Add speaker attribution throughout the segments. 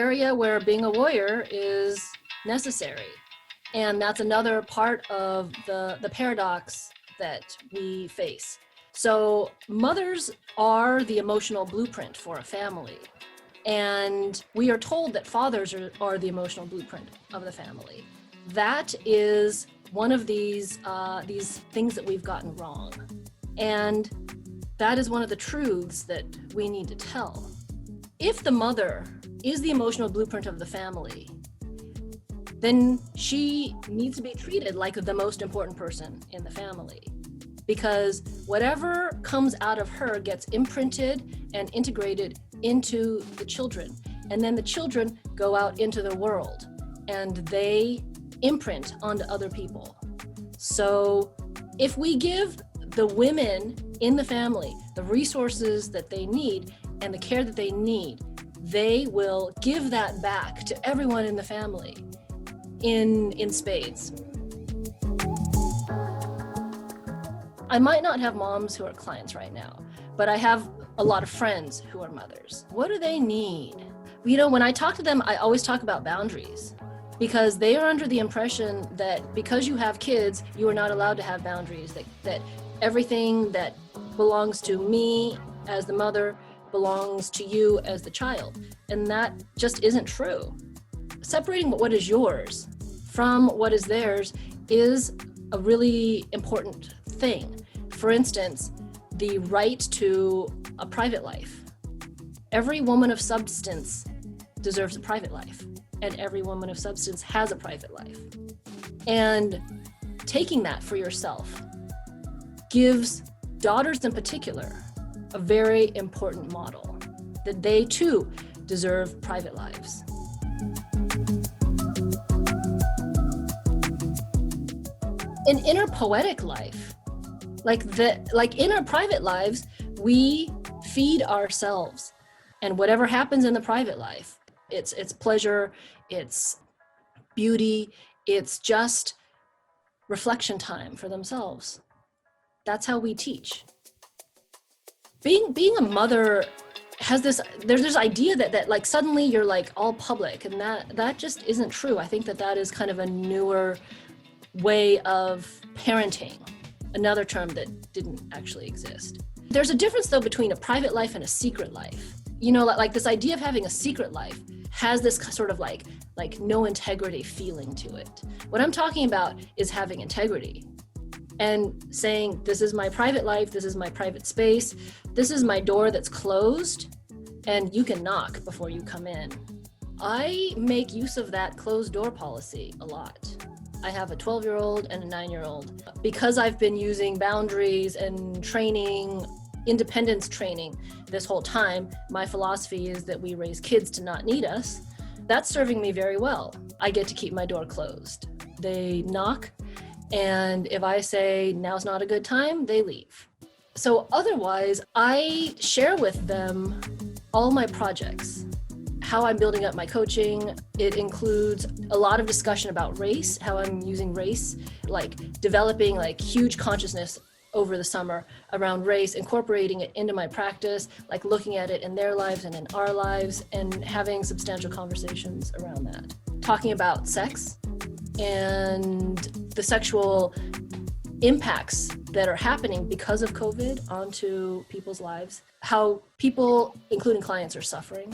Speaker 1: area where being a warrior is necessary. And that's another part of the paradox that we face. So mothers are the emotional blueprint for a family. And we are told that fathers are the emotional blueprint of the family. That is one of these things that we've gotten wrong. And that is one of the truths that we need to tell. If the mother is the emotional blueprint of the family, then she needs to be treated like the most important person in the family, because whatever comes out of her gets imprinted and integrated into the children. And then the children go out into the world and they imprint onto other people. So if we give the women in the family the resources that they need and the care that they need, they will give that back to everyone in the family in spades. I might not have moms who are clients right now, but I have a lot of friends who are mothers. What do they need? You know, when I talk to them, I always talk about boundaries, because they are under the impression that because you have kids, you are not allowed to have boundaries, that everything that belongs to me as the mother belongs to you as the child. And that just isn't true. Separating what is yours from what is theirs is a really important thing. For instance, the right to a private life. Every woman of substance deserves a private life, and every woman of substance has a private life. And taking that for yourself gives daughters in particular a very important model, that they too deserve private lives. An inner poetic life, like in our private lives, we feed ourselves, and whatever happens in the private life, it's pleasure, it's beauty, it's just reflection time for themselves. That's how we teach. Being a mother has there's this idea that like suddenly you're like all public, and that just isn't true. I think that is kind of a newer way of parenting, another term that didn't actually exist. There's a difference though between a private life and a secret life. You know, like this idea of having a secret life has this sort of like no integrity feeling to it. What I'm talking about is having integrity and saying, this is my private life, this is my private space, this is my door that's closed, and you can knock before you come in. I make use of that closed door policy a lot. I have a 12-year-old and a 9-year-old. Because I've been using boundaries and training, independence training this whole time, my philosophy is that we raise kids to not need us. That's serving me very well. I get to keep my door closed. They knock, and if I say now's not a good time, they leave. So otherwise, I share with them all my projects, how I'm building up my coaching. It includes a lot of discussion about race, how I'm using race, like developing like huge consciousness over the summer around race, incorporating it into my practice, like looking at it in their lives and in our lives, and having substantial conversations around that. Talking about sex and the sexual impacts that are happening because of COVID onto people's lives, how people, including clients, are suffering.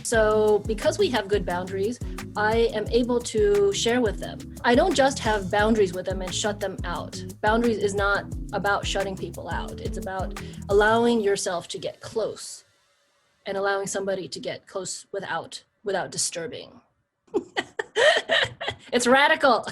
Speaker 1: So because we have good boundaries, I am able to share with them. I don't just have boundaries with them and shut them out. Boundaries is not about shutting people out. It's about allowing yourself to get close and allowing somebody to get close without disturbing. It's radical.